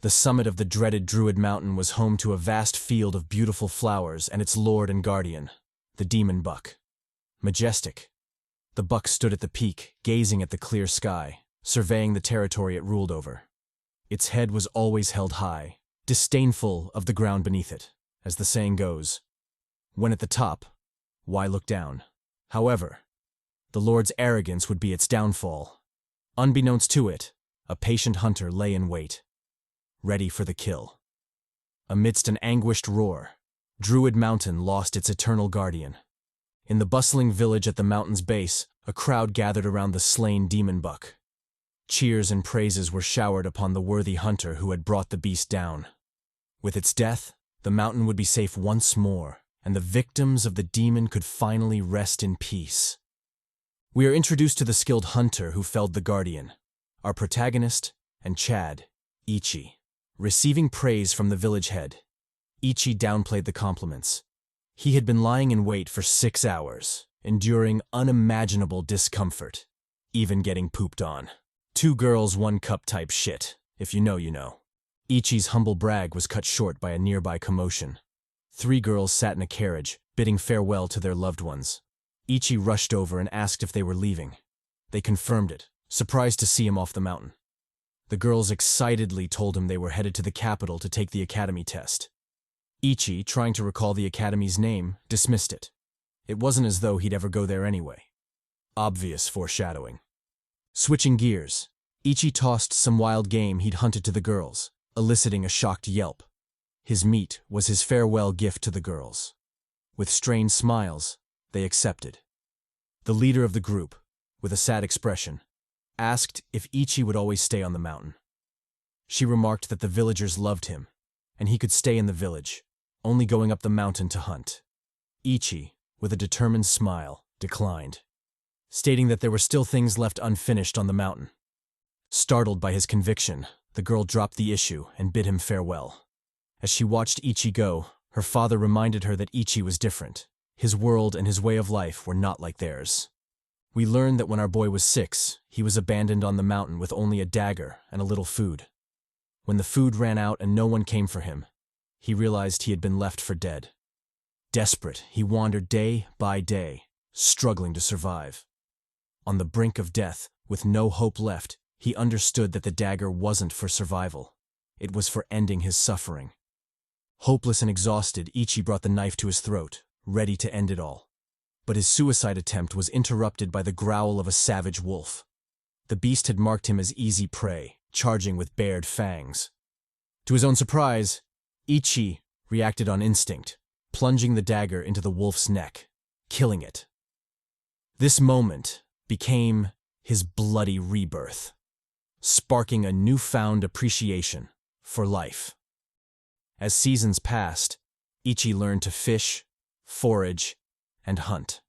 The summit of the dreaded Druid Mountain was home to a vast field of beautiful flowers and its lord and guardian, the demon buck. Majestic. The buck stood at the peak, gazing at the clear sky, surveying the territory it ruled over. Its head was always held high, disdainful of the ground beneath it, as the saying goes. When at the top, why look down? However, the lord's arrogance would be its downfall. Unbeknownst to it, a patient hunter lay in wait, ready for the kill. Amidst an anguished roar, Druid Mountain lost its eternal guardian. In the bustling village at the mountain's base, a crowd gathered around the slain demon buck. Cheers and praises were showered upon the worthy hunter who had brought the beast down. With its death, the mountain would be safe once more, and the victims of the demon could finally rest in peace. We are introduced to the skilled hunter who felled the guardian, our protagonist and Chad, Ichi. Receiving praise from the village head, Ichi downplayed the compliments. He had been lying in wait for 6 hours, enduring unimaginable discomfort, even getting pooped on. 2 girls, 1 cup type shit, if you know, you know. Ichi's humble brag was cut short by a nearby commotion. 3 girls sat in a carriage, bidding farewell to their loved ones. Ichi rushed over and asked if they were leaving. They confirmed it, surprised to see him off the mountain. The girls excitedly told him they were headed to the capital to take the academy test. Ichi, trying to recall the academy's name, dismissed it. It wasn't as though he'd ever go there anyway. Obvious foreshadowing. Switching gears, Ichi tossed some wild game he'd hunted to the girls, eliciting a shocked yelp. His meat was his farewell gift to the girls. With strained smiles, they accepted. The leader of the group, with a sad expression, asked if Ichi would always stay on the mountain. She remarked that the villagers loved him, and he could stay in the village, only going up the mountain to hunt. Ichi, with a determined smile, declined, stating that there were still things left unfinished on the mountain. Startled by his conviction, the girl dropped the issue and bid him farewell. As she watched Ichi go, her father reminded her that Ichi was different. His world and his way of life were not like theirs. We learned that when our boy was 6, he was abandoned on the mountain with only a dagger and a little food. When the food ran out and no one came for him, he realized he had been left for dead. Desperate, he wandered day by day, struggling to survive. On the brink of death, with no hope left, he understood that the dagger wasn't for survival. It was for ending his suffering. Hopeless and exhausted, Ichi brought the knife to his throat, ready to end it all. But his suicide attempt was interrupted by the growl of a savage wolf. The beast had marked him as easy prey, charging with bared fangs. To his own surprise, Ichi reacted on instinct, plunging the dagger into the wolf's neck, killing it. This moment became his bloody rebirth, sparking a newfound appreciation for life. As seasons passed, Ichi learned to fish, forage, and hunt.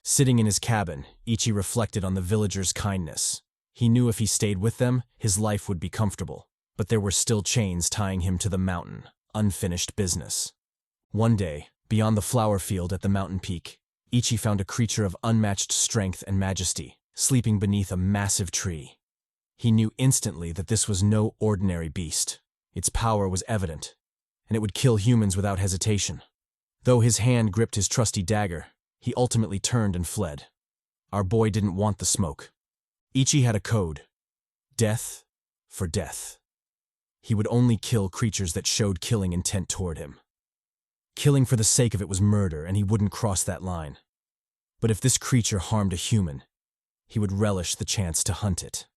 Sitting in his cabin, Ichi reflected on the villagers' kindness. He knew if he stayed with them, his life would be comfortable, but there were still chains tying him to the mountain, unfinished business. One day, beyond the flower field at the mountain peak, Ichi found a creature of unmatched strength and majesty, sleeping beneath a massive tree. He knew instantly that this was no ordinary beast. Its power was evident, and it would kill humans without hesitation. Though his hand gripped his trusty dagger, he ultimately turned and fled. Our boy didn't want the smoke. Ichi had a code: death for death. He would only kill creatures that showed killing intent toward him. Killing for the sake of it was murder, and he wouldn't cross that line. But if this creature harmed a human, he would relish the chance to hunt it.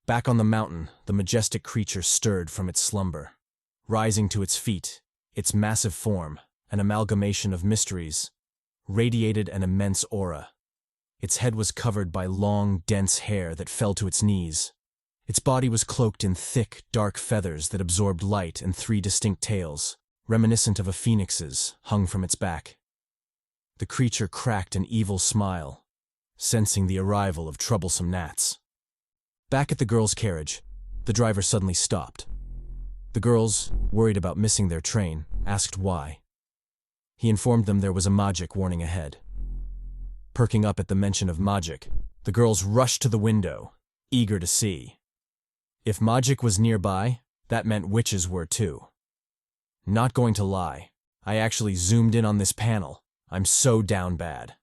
Back on the mountain, the majestic creature stirred from its slumber. Rising to its feet, its massive form, an amalgamation of mysteries, radiated an immense aura. Its head was covered by long, dense hair that fell to its knees. Its body was cloaked in thick, dark feathers that absorbed light, and 3 distinct tails, reminiscent of a phoenix's, hung from its back. The creature cracked an evil smile, sensing the arrival of troublesome gnats. Back at the girls' carriage, the driver suddenly stopped. The girls, worried about missing their train, asked why. He informed them there was a magic warning ahead. Perking up at the mention of magic, the girls rushed to the window, eager to see. If magic was nearby, That meant witches were too. Not going to lie, I actually zoomed in on this panel. I'm so down bad.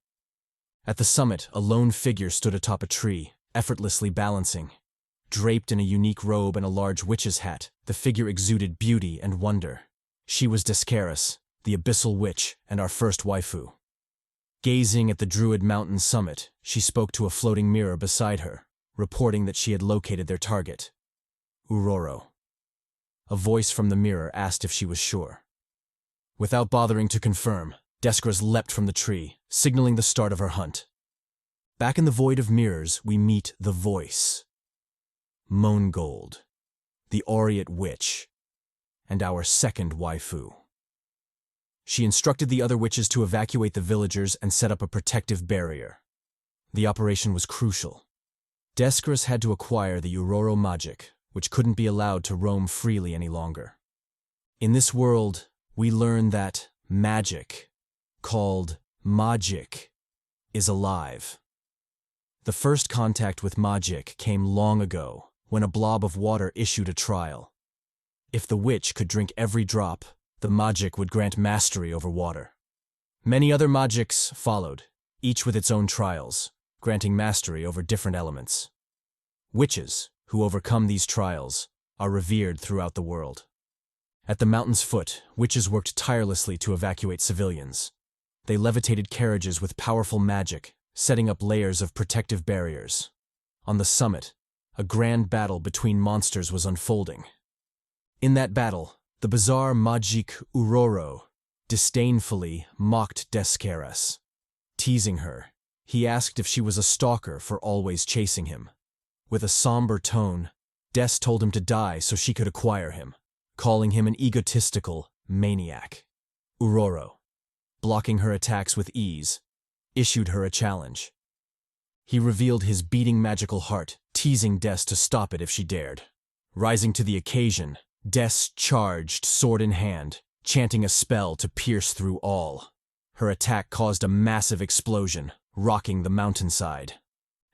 At the summit, a lone figure stood atop a tree, effortlessly balancing. Draped in a unique robe and a large witch's hat, the figure exuded beauty and wonder. She was Descaris, the abyssal witch and our first waifu. Gazing at the Druid Mountain summit, she spoke to a floating mirror beside her, reporting that she had located their target. Uroro. A voice from the mirror asked if she was sure. Without bothering to confirm, Descaris leapt from the tree, signaling the start of her hunt. Back in the void of mirrors, we meet the voice. Moangold, the Aureate Witch, and our second waifu. She instructed the other witches to evacuate the villagers and set up a protective barrier. The operation was crucial. Descaris had to acquire the Uroro magic, which couldn't be allowed to roam freely any longer. In this world, we learn that magic, called magic, is alive. The first contact with magic came long ago, when a blob of water issued a trial. If the witch could drink every drop, the magic would grant mastery over water. Many other magics followed, each with its own trials, granting mastery over different elements. Witches, who overcome these trials, are revered throughout the world. At the mountain's foot, witches worked tirelessly to evacuate civilians. They levitated carriages with powerful magic, setting up layers of protective barriers. On the summit, a grand battle between monsters was unfolding. In that battle, the bizarre Magic Uroro disdainfully mocked Descaris. Teasing her, he asked if she was a stalker for always chasing him. With a somber tone, Des told him to die so she could acquire him, calling him an egotistical maniac. Uroro, blocking her attacks with ease, issued her a challenge. He revealed his beating magical heart, teasing Des to stop it if she dared. Rising to the occasion, Des charged, sword in hand, chanting a spell to pierce through all. Her attack caused a massive explosion, rocking the mountainside.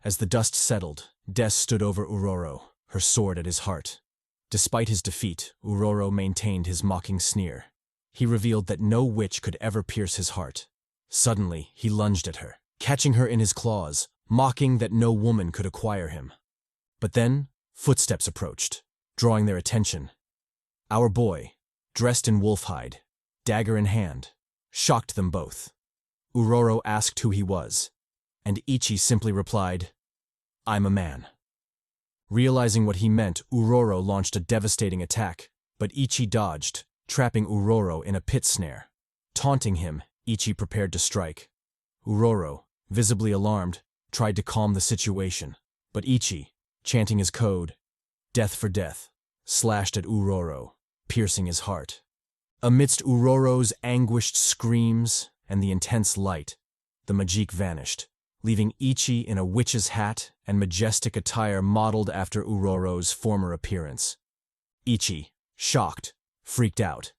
As the dust settled, Des stood over Uroro, her sword at his heart. Despite his defeat, Uroro maintained his mocking sneer. He revealed that no witch could ever pierce his heart. Suddenly, he lunged at her, catching her in his claws, mocking that no woman could acquire him. But then, footsteps approached, drawing their attention. Our boy, dressed in wolf hide, dagger in hand, shocked them both. Uroro asked who he was, and Ichi simply replied, "I'm a man." Realizing what he meant, Uroro launched a devastating attack, but Ichi dodged, trapping Uroro in a pit snare. Taunting him, Ichi prepared to strike. Uroro, visibly alarmed, tried to calm the situation, but Ichi, chanting his code, "Death for death," slashed at Uroro, piercing his heart. Amidst Uroro's anguished screams and the intense light, the Magic vanished, leaving Ichi in a witch's hat and majestic attire modeled after Uroro's former appearance. Ichi, shocked, freaked out.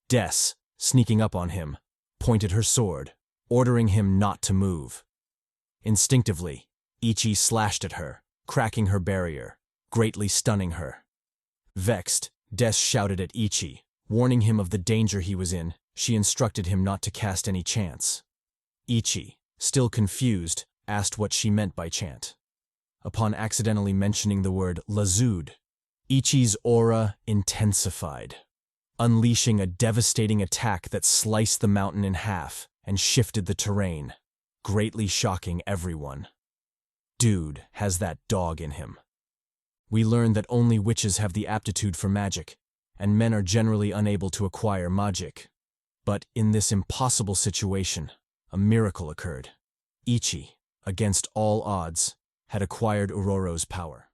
Des, sneaking up on him, pointed her sword, ordering him not to move. Instinctively, Ichi slashed at her, cracking her barrier, greatly stunning her. Vexed, Des shouted at Ichi, warning him of the danger he was in. She instructed him not to cast any chants. Ichi, still confused, asked what she meant by chant. Upon accidentally mentioning the word Lazud, Ichi's aura intensified, unleashing a devastating attack that sliced the mountain in half and shifted the terrain, greatly shocking everyone. Dude has that dog in him. We learn that only witches have the aptitude for magic, and men are generally unable to acquire magic. But in this impossible situation, a miracle occurred. Ichi, against all odds, had acquired Uroro's power.